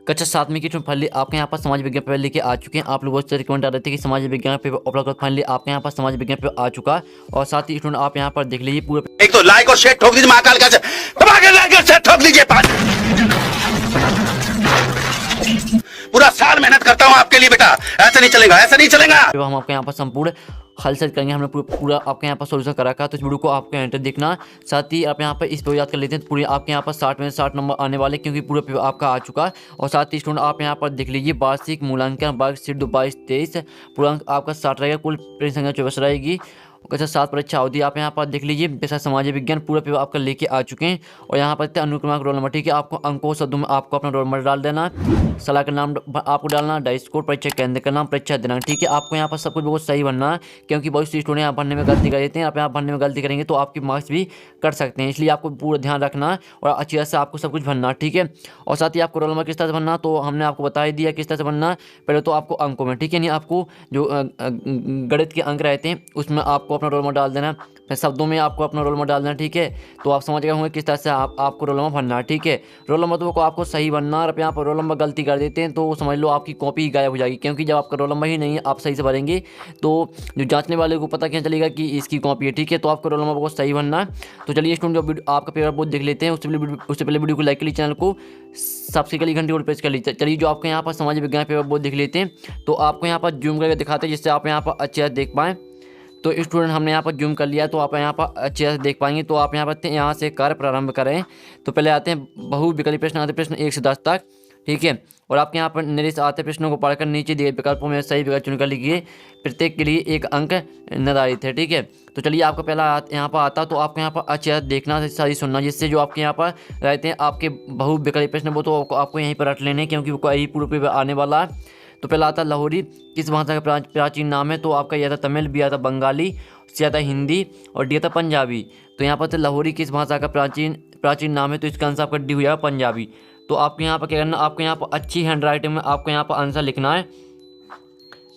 कक्षा 7वीं की फाइनली आपके यहाँ पर समाज विज्ञान पेपर लेके आ चुके हैं। आप लोग बहुत से रिकमेंड आ रहे थे कि समाज विज्ञान पेपर उपलब्ध फाइनली आपके यहाँ पर समाज विज्ञान पेपर आ चुका है। और साथ ही स्टूडेंट आप यहाँ पर देख लीजिए पूरा एक तो लाइक और शेयर ठोक दीजिए महाकाल का लाइक और शेयर ठोक दीजिए। पूरा साल मेहनत करता हूँ आपके लिए बेटा, ऐसा नहीं चलेगा, ऐसा नहीं चलेगा। हम आपके यहाँ पर संपूर्ण हल सेट करेंगे। हमने पूरा आपके यहाँ पर सोल्यूशन करा रखा है, तो इस वीडियो को आपके एंटर देखना। साथ ही आप यहाँ पर इस पर याद कर लेते हैं पूरे आपके यहाँ पर 60 में 60 नंबर आने वाले, क्योंकि पूरा पेपर आपका आ चुका है। और साथ ही स्टूडेंट आप यहाँ पर देख लीजिए वार्षिक मूल्यांकन वर्ग सीट 22-23 पूरा अंक आपका 60 रहेगा, कुल पृष्ठ संख्या 24 रहेगी। कक्षा 7 परीक्षा अवधि आप यहाँ पर देख लीजिए विषय समाज विज्ञान पूरा पेपर आपका लेके आ चुके हैं। और यहाँ पर अनुक्रमांक रोल नंबर, ठीक है, आपको अंकों शब्दों में आपको अपना रोल नंबर डाल देना, सलाह का नाम आपको डालना, डाइस कोड, परीक्षा केंद्र का नाम, परीक्षा दिनांक, ठीक है। आपको यहाँ पर सब कुछ बहुत सही बनना है, क्योंकि बहुत सी स्टूडेंट यहाँ भरने में गलती कर देते हैं। आप यहाँ भरने में गलती करेंगे तो आपके मार्क्स भी कट सकते हैं, इसलिए आपको पूरा ध्यान रखना है और अच्छी तरह से आपको सब कुछ भरना, ठीक है। और साथ ही आपको रोल नंबर किस तरह से भरना, तो हमने आपको बता ही दिया किस तरह से भरना। पहले तो आपको अंकों में, ठीक है, नहीं आपको जो गणित के अंक रहते हैं उसमें आपको अपना रोल नंबर डाल देना, फिर शब्दों में आपको अपना रोल नंबर डालना, ठीक है। तो आप समझ गए होंगे किस तरह से आपको रोल नंबर भरना है, ठीक है। रोल नंबर तो आपको सही भरना है। और यहाँ पर रोल नंबर गलती कर देते हैं तो समझ लो आपकी कॉपी गायब हो जाएगी, क्योंकि जब आपका रोल नंबर ही नहीं है आप सही से भरेंगे तो जो जांचने वाले को पता क्या चलेगा कि इसकी कॉपी है, ठीक है। तो आपका रोल नंबर को सही भरना है। तो चलिए स्टूडेंट जो आपका पेपर बोर्ड देख लेते हैं, उससे पहले वीडियो को लाइक कर लीजिए, चैनल को सब्सक्राइब कर लीजिए, घंटी को प्रेस कर लीजिए। चलिए जो आपके यहाँ पर समाज विज्ञान पेपर बोर्ड देख लेते हैं, तो आपको यहाँ पर जूम करके दिखाते हैं जिससे आप यहाँ पर अच्छे से देख पाएँ। तो स्टूडेंट हमने यहाँ पर जूम कर लिया, तो आप यहाँ पर अच्छे से देख पाएंगे। तो आप यहाँ पर यहाँ से कार्य प्रारंभ करें। तो पहले आते हैं बहुविकल्पी प्रश्न, आते प्रश्न 1 से 10 तक, ठीक है। और आपके यहाँ पर निर्दिष्ट आते प्रश्नों को पढ़कर नीचे दिए विकल्पों में सही विकल्प चुनकर लिखिए, प्रत्येक के लिए 1 अंक निर्धारित है, ठीक है। तो चलिए आपका पहला यहाँ पर आता, तो आपको यहाँ पर अच्छे से देखना, सारी सुनना, जिससे जो आपके यहाँ पर रहते हैं आपके बहुविकल्पी प्रश्न वो तो आपको यहीं पर रट लेने हैं, क्योंकि वो यही पूरे पेपर आने वाला है। तो पहला आता लाहौरी किस भाषा का प्राचीन नाम है, तो आपका यह था तमिल, बी आता बंगाली, सी आता हिंदी और डी आता पंजाबी। तो यहाँ पर तो लाहौरी किस भाषा का प्राचीन नाम है, तो इसका आंसर आपका डी हो जाएगा पंजाबी। तो आपको यहाँ पर क्या करना, आपको यहाँ पर अच्छी हैंड राइटिंग में आपको यहाँ पर आंसर लिखना है,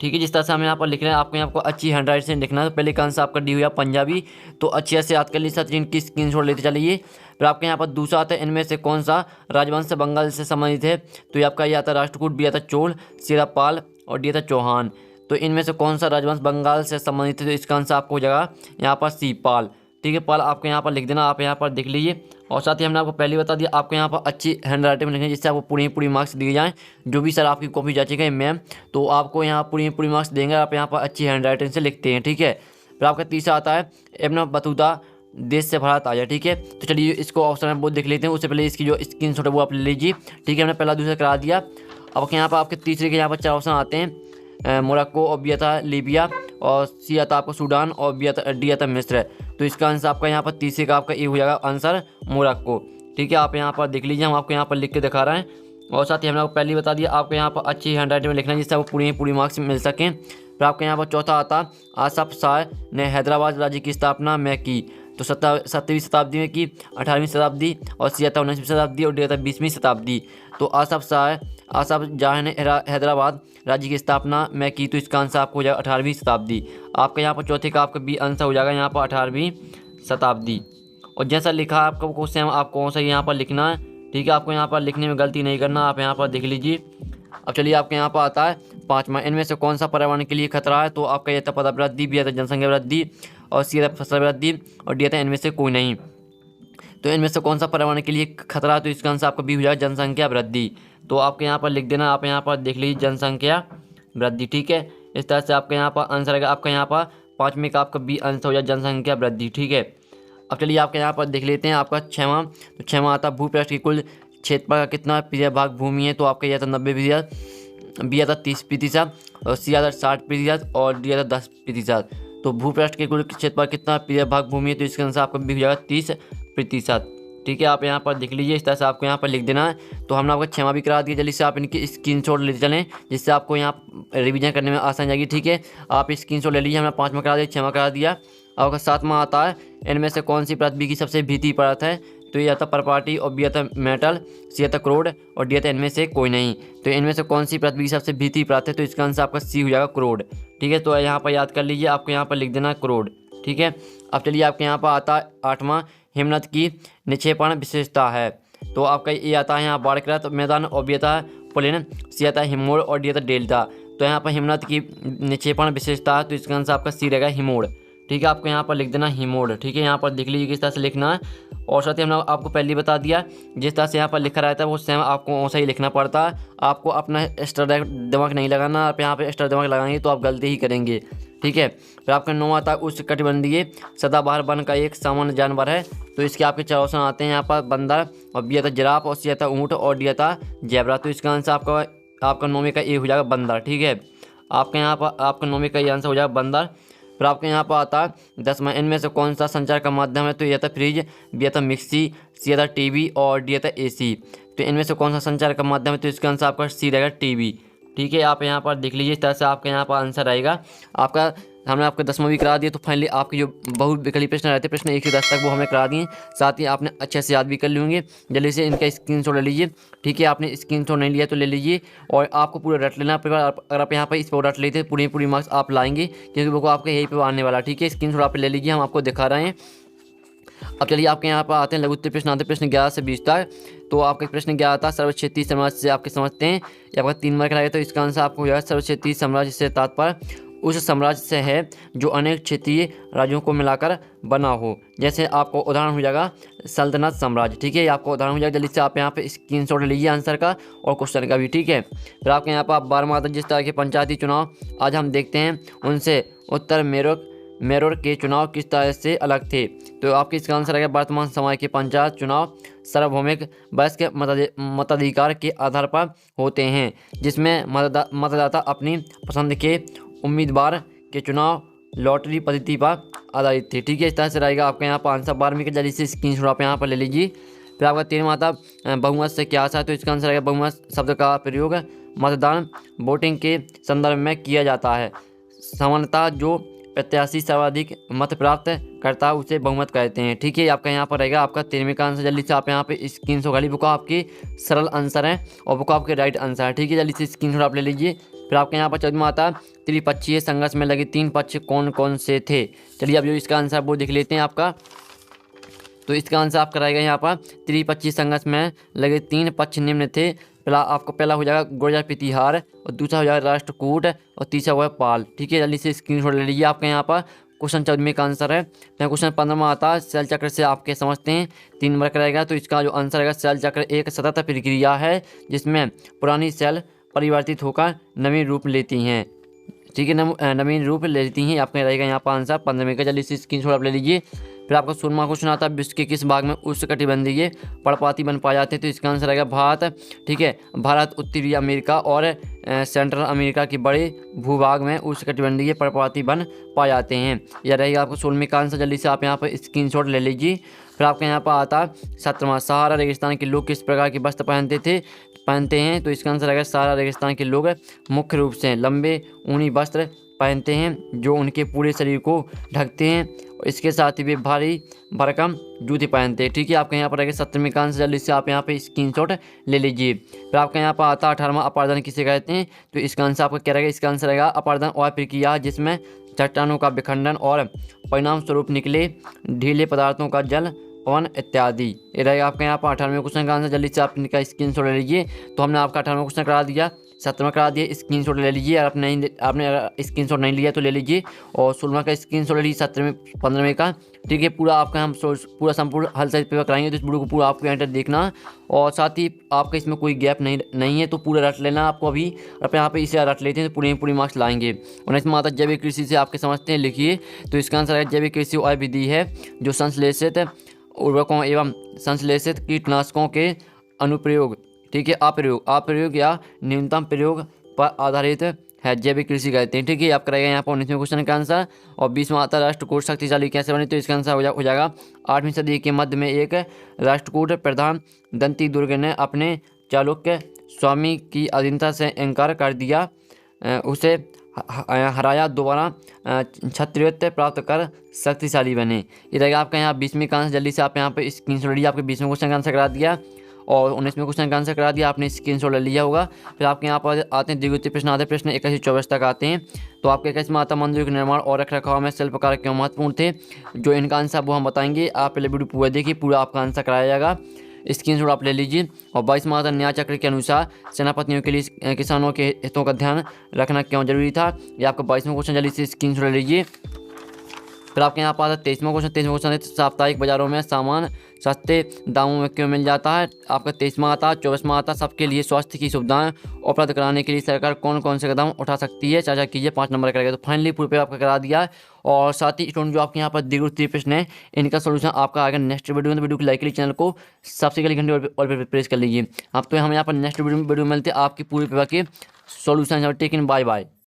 ठीक है। जिस तरह से हमें यहाँ पर लिख रहे हैं आपको यहाँ पर अच्छी हैंड राइटिंग से लिखना है। तो पहले का आंसर आपका डी हुआ पंजाबी। तो अच्छे से याद कर लीजिए, साथ इनकी स्क्रीनशॉट लेते चलिए। फिर आपके यहाँ पर दूसरा आता है, इनमें से कौन सा राजवंश बंगाल से संबंधित है, तो ये आपका ये आता राष्ट्रकूट, बी आता चोल, सी आता पाल और डी आता चौहान। तो इनमें से कौन सा राजवंश बंगाल से संबंधित है, तो इसका आंसर आपको हो जाएगा यहाँ पर सी पाल, ठीक है। पाल आपको यहाँ पर लिख देना, आप यहाँ पर देख लीजिए। और साथ ही हमने आपको पहले बता दिया आपको यहाँ पर अच्छी हैंड राइटिंग में लिखना है, जिससे आपको पूरी मार्क्स दिए जाएँ। जो भी सर आपकी कॉपी जांचेगा मैम, तो आपको यहाँ पूरी मार्क्स देंगे, आप यहाँ पर अच्छी हैंड राइटिंग से लिखते हैं, ठीक है। फिर आपका तीसरा आता है एबन बतूता देश से भारत आया, ठीक है। तो चलिए इसको ऑप्शन में बहुत देख लेते हैं, उससे पहले इसकी जो स्क्रीनशॉट है वो आप ले लीजिए, ठीक है। हमने पहला दूसरा करा दिया। अब यहाँ पर आपके तीसरे के यहाँ पर 4 ऑप्शन आते हैं, मोरक्को और बी आता लीबिया और सी आता आपको सूडान और डी आता मिस्र। तो इसका आंसर आपका यहाँ पर तीसरे का आपका ये हो जाएगा आंसर मोरक्को, ठीक है। आप यहाँ पर देख लीजिए, हम आपको यहाँ पर लिख के दिखा रहे हैं। और साथ ही हमने आपको पहले ही बता दिया आपको यहाँ पर अच्छी हैंड राइटिंग में लिखना है, जिससे आपको पूरी मार्क्स मिल सकें। फिर आपके यहाँ पर चौथा आता आसफ शाह ने हैदराबाद राज्य की स्थापना में की, तो 17वीं शताब्दी में की, 18वीं शताब्दी और सी आता 19वीं शताब्दी और डी आता 20वीं शताब्दी। तो आसफ शाह ने हैदराबाद राज्य की स्थापना में की, तो इसका आंसर आपको हो जाएगा 18वीं शताब्दी। आपका यहाँ पर चौथे का आपका बी आंसर हो जाएगा यहाँ पर 18वीं शताब्दी। और जैसा लिखा है आपका क्वेश्चन आपको कौन सा यहाँ पर लिखना है, ठीक है। आपको यहाँ पर लिखने में गलती नहीं करना, आप यहाँ पर देख लीजिए। अब चलिए आपके यहाँ पर आता है 5वां, इनमें से कौन सा पर्यावरण के लिए खतरा है, तो आपका यह था पद वृद्धि, बी आता जनसंख्या वृद्धि और सी आता फसल वृद्धि और डी आता इनमें से कोई नहीं। तो इनमें से कौन सा पर्यावरण के लिए खतरा है, तो इसका आंसर आपका बी हो जाएगा जनसंख्या वृद्धि। तो आपके यहाँ पर लिख देना, आप यहाँ पर देख लीजिए जनसंख्या वृद्धि, ठीक है। इस तरह से आपके यहाँ पर आंसर आएगा, आपका यहाँ पर 5वें का आपका बी आंसर हो जाए जनसंख्या वृद्धि, ठीक है। अब चलिए आपके यहाँ पर देख लेते हैं आपका 6वां। तो 6वां आता भूपृष्ठ की कुल क्षेत्रफल का कितना प्रतिशत भाग भूमि है, तो आपका यह था 90%, बी आता 30% और सी आता 60% और डी आता 10%। तो भूपृष्ठ के कुल क्षेत्रफल कितना प्रतिशत भाग भूमि है, तो इसके अनुसार आपका बी हो जाएगा 30%, ठीक है। आप यहाँ पर देख लीजिए, इस तरह से आपको यहाँ पर लिख देना है। तो हमने आपको 6वां भी करा दिया, जल्दी से आप इनकी स्क्रीनशॉट लेते चलें, जिससे आपको यहाँ रिवीजन करने में आसान जाएगी, ठीक है। आप स्क्रीनशॉट ले लीजिए, हमने 5वां करा दिया, 6वां करा दिया। आपका 7वां आता है, इनमें से कौन सी पृथ्वी की सबसे भीतरी परत है, तो ये आता परपाटी और बी आता मेटल, सी आता क्रोड और डी आता इनमें से कोई नहीं। तो इनमें से कौन सी पृथ्वी की सबसे भीतरी परत है, तो इसका आंसर आपका सी हो जाएगा क्रोड, ठीक है। तो यहाँ पर याद कर लीजिए, आपको यहाँ पर लिख देना क्रोड, ठीक है। अब चलिए आपके यहाँ पर आता है 8वां, हिमनद की निक्षेपण विशेषता है, तो आपका ये आता है यहाँ बाढ़कृत मैदान और बी आता है प्लेन, सी आता है हिमोड़ और डी आता है डेल्टा। तो यहाँ पर हिमनद की निक्षेपण विशेषता है, तो इसका आंसर आपका सी रहेगा हिमोड़। ठीक है, आपको यहाँ पर लिख देना हिमोड़। ठीक है, यहाँ पर देख लीजिए किस तरह से लिखना है। और साथ ही हमने आपको पहले ही बता दिया जिस तरह से यहाँ पर लिखा रहता है वो सेम आपको वैसा ही लिखना पड़ता है। आपको अपना एक्स्ट्रा दिमाग नहीं लगाना, आप यहाँ पे एक्स्ट्रा दिमाग लगाएंगे तो आप गलती ही करेंगे। ठीक है, फिर आपका 9 आता है उष्णकटिबंधीय सदाबहार वन का एक सामान्य जानवर है। तो इसके आपके 4 ऑप्शन आते हैं यहाँ पर, बंदर, और बी आता जिराफ, और सी आता ऊँट, और डी आता जेब्रा। तो इसका आंसर आपका 9वें का ए हो जाएगा बंदर। ठीक है, आपके यहाँ पर आपका 9वें का ये आंसर हो जाएगा बंदर। फिर आपके यहाँ पर आता है 10वां, इनमें से कौन सा संचार का माध्यम है? तो ये आता फ्रिज, बी आता मिक्सी, सी आता टीवी, और डी आता एसी। तो इनमें से कौन सा संचार का माध्यम है? तो इसका आंसर आपका सी रहेगा टीवी। ठीक है, आप यहाँ पर देख लीजिए इस तरह से आपका यहाँ पर आंसर आएगा आपका। हमने आपका 10वां भी करा दिया, तो फाइनली आपके जो बहुविकल्पी प्रश्न रहते हैं, प्रश्न 1 से 10 तक, वो हमें करा दिए। साथ ही आपने अच्छे से याद भी कर लिए होंगे। जल्दी से इनका स्क्रीनशॉट ले लीजिए। ठीक है, आपने स्क्रीनशॉट नहीं लिया तो ले लीजिए, और आपको पूरा रट लेना। अगर आप यहाँ पर इस पर रट लेते पूरी मार्क्स आप लाएंगे, क्योंकि वो आपके यहीं पर आने वाला। ठीक है, स्क्रीनशॉट आप ले लीजिए, हम आपको दिखा रहे हैं। अब चलिए आपके यहाँ पर आते हैं लघुत्तर प्रश्न आते हैं, प्रश्न 11 से 20 तक। तो आपका प्रश्न 11 था सर्वक्षेत्रीय साम्राज्य से आपके समझते हैं, ये आपका 3 मार्क रहेगा। तो इसका आंसर आपको हो जाएगा सर्वक्षेत्रीय साम्राज्य से तात्पर्य उस साम्राज्य से है जो अनेक क्षेत्रीय राज्यों को मिलाकर बना हो। जैसे आपको उदाहरण हो जाएगा सल्तनत साम्राज्य। ठीक है, ये आपको उदाहरण हो जाएगा। जल्दी से आप यहाँ पे स्क्रीनशॉट लीजिए आंसर का और क्वेश्चन का भी। ठीक है, फिर आपके यहाँ पर 12वां आता है जिस तरह के पंचायती चुनाव आज हम देखते हैं उनसे उत्तर मेरठ के चुनाव किस तरह से अलग थे? तो आपके इसका आंसर रहेगा वर्तमान समय के पंचायत चुनाव सार्वभौमिक वयस्क मताधिकार के आधार पर होते हैं, जिसमें मतदाता अपनी पसंद के उम्मीदवार के चुनाव लॉटरी पद्धति पर आधारित थे। ठीक है, इस तरह से रहेगा आपका यहाँ पर आंसर। 12वीं के जल्दी से स्क्रीनशॉट आप यहाँ पर ले लीजिए। फिर आपका 13वां आता बहुमत से क्या आशा है? तो इसका आंसर रहेगा बहुमत शब्द का प्रयोग मतदान वोटिंग के संदर्भ में किया जाता है। सामान्यतः जो प्रत्याशी सर्वाधिक मत प्राप्त करता है उसे बहुमत कहते हैं। ठीक है, आपका यहाँ पर रहेगा आपका 13वें का आंसर। जल्दी से आप यहाँ पे स्क्रीनशॉट खाली बुक आपके सरल आंसर हैं और बुक आपके राइट आंसर है। ठीक है, जल्दी से स्क्रीनशॉट आप ले लीजिए। फिर आपके यहाँ पर 14वां आता है त्रिपक्षीय संघर्ष में लगे 3 पक्ष कौन कौन से थे? चलिए अब जो इसका आंसर वो देख लेते हैं आपका। तो इसका आंसर आपका रहेगा यहाँ पर त्रिपक्षीय संघर्ष में लगे 3 पक्ष निम्न थे। पहला हो जाएगा गुर्जर प्रतिहार, और दूसरा हो जाएगा राष्ट्रकूट, और तीसरा हुआ पाल। ठीक है, जल्दी से स्क्रीनशॉट ले लीजिए। आपका यहाँ पर क्वेश्चन 14वें का आंसर है। तो क्वेश्चन 15वां आता है सेल चक्र से आपके समझते हैं, 3 मार्क रहेगा। तो इसका जो आंसर रहेगा सेल चक्र एक सतत प्रक्रिया है जिसमें पुरानी सेल परिवर्तित होकर नवीन रूप लेती हैं। ठीक है, नवीन रूप लेती हैं। आपका रहेगा यहाँ पर आंसर 15वें का। जल्दी से स्क्रीनशॉट आप ले लीजिए। फिर आपका 16वां क्वेश्चन आता है विश्व के किस भाग में उष्णकटिबंधीय पर्णपाती वन पाए जाते हैं? तो इसका आंसर रहेगा भारत। ठीक है, भारत, उत्तरी अमेरिका और सेंट्रल अमेरिका के बड़े भूभाग में उष्णकटिबंधीय पर्णपाती वन पाए जाते हैं। यह रहेगा आपको 16वें का आंसर। जल्दी से आप यहाँ पर स्क्रीनशॉट ले लीजिए। फिर आपके यहाँ पर आता है 17वां सहारा रेगिस्तान के लोग किस प्रकार के वस्त्र पहनते हैं? तो इसका आंसर रहेगा सहारा रेगिस्तान के लोग मुख्य रूप से लंबे ऊनी वस्त्र पहनते हैं जो उनके पूरे शरीर को ढकते हैं, और इसके साथ ही वे भारी भरकम जूते पहनते हैं। ठीक है, आपके यहाँ पर रहेगा 17वें का आंसर। जल्दी से आप यहाँ पे स्क्रीनशॉट ले लीजिए। फिर आपके यहाँ पर आता है 18वां अपारदन किसे कहते हैं? तो इसका आंसर आपका क्या रहेगा? इसका आंसर रहेगा अपारदन वह प्रक्रिया जिसमें चट्टानों का विखंडन और परिणाम स्वरूप निकले ढीले पदार्थों का जल पवन इत्यादि। ये रहेगा आपका यहाँ पर 18वें क्वेश्चन का आंसर। जल्दी से आप इनका स्क्रीनशॉट ले लीजिए। तो हमने आपका 18वां क्वेश्चन करा दिया, 17वां करा दिया, स्क्रीनशॉट ले लीजिए। आपने अगर स्क्रीनशॉट नहीं लिया तो ले लीजिए, और 16वां का स्क्रीनशॉट ले लीजिए, 17वें 15वें का। ठीक है, पूरा आपका हम पूरा संपूर्ण हल साइज पेपर कराएंगे, तो इस वीडियो को पूरा आपको एंटर देखना, और साथ ही आपका इसमें कोई गैप नहीं है तो पूरा रट लेना। आपको अभी आप यहाँ पे इसे रट लेते हैं तो पूरी मार्क्स लाएंगे। और इसमें आता जैविक कृषि से आपके समझते हैं, लिखिए। तो इसका आंसर है जैविक कृषि वह विधि है जो संश्लेषित उर्वरकों एवं संश्लेषित कीटनाशकों के अनुप्रयोग, ठीक है, अप्रयोग या न्यूनतम प्रयोग पर आधारित है, जैविक कृषि कहते हैं। ठीक है, आपका रहेगा यहाँ पर 19वें क्वेश्चन का आंसर। और 20वां आता है राष्ट्रकूट शक्तिशाली कैसे बने? तो इसका आंसर हो जाएगा 8वीं सदी के मध्य में एक राष्ट्रकूट प्रधान दंती दुर्ग ने अपने चालुक्य स्वामी की अधीनता से इनकार कर दिया, उसे हराया, दोबारा क्षत्रियत्व प्राप्त कर शक्तिशाली बने। ये रहेगा आपका यहाँ 20वीं का आंसर। जल्दी से आप यहाँ पे स्क्रीनशॉट लीजिए। आपके 20वें क्वेश्चन का आंसर करा दिया और 19वें क्वेश्चन का आंसर करा दिया, आपने स्क्रीनशॉट ले लिया होगा। फिर आपके यहाँ पर आते हैं द्विगुत्वीय प्रश्न आते हैं, प्रश्न 21 से 24 तक आते हैं। तो आपके 21वां आता मंदिरों के निर्माण और रखरखाव में शिल्पकार क्यों महत्वपूर्ण थे? जो इनका आंसर वो हम बताएंगे। आप पहले वीडियो पूरा देखिए, पूरा आपका आंसर कराया जाएगा। स्क्रीनशॉट आप ले लीजिए। और 22वां आता न्याय चक्र के अनुसार सेनापतियों के लिए किसानों के हितों का ध्यान रखना क्यों जरूरी था। ये आपका 22वां क्वेश्चन, जल्दी से स्क्रीनशॉट ले लीजिए। फिर आपके यहाँ पास 23वां क्वेश्चन। 23वां क्वेश्चन है साप्ताहिक बाजारों में सामान सस्ते दामों में क्यों मिल जाता है। आपका 23वां आता है। 24वां आता सबके लिए स्वास्थ्य की सुविधाएं उपलब्ध कराने के लिए सरकार कौन कौन से कदम उठा सकती है, चर्चा कीजिए। 5 नंबर करेगा। तो फाइनली पूरे पे आपका करा दिया है। और साथ ही स्टूडेंट जो आपके यहाँ पर दीर्घ उत्तरीय प्रश्न है इनका सोल्यूशन आपका आएगा नेक्स्ट वीडियो में। तो वीडियो को लाइक के लिए चैनल को सबसे घंटे और प्रेस कर लीजिए। अब तो हम यहाँ पर नेक्स्ट वीडियो मिलते हैं आपकी पूरी पेपर के सोल्यूशन। टेक इन, बाय बाय।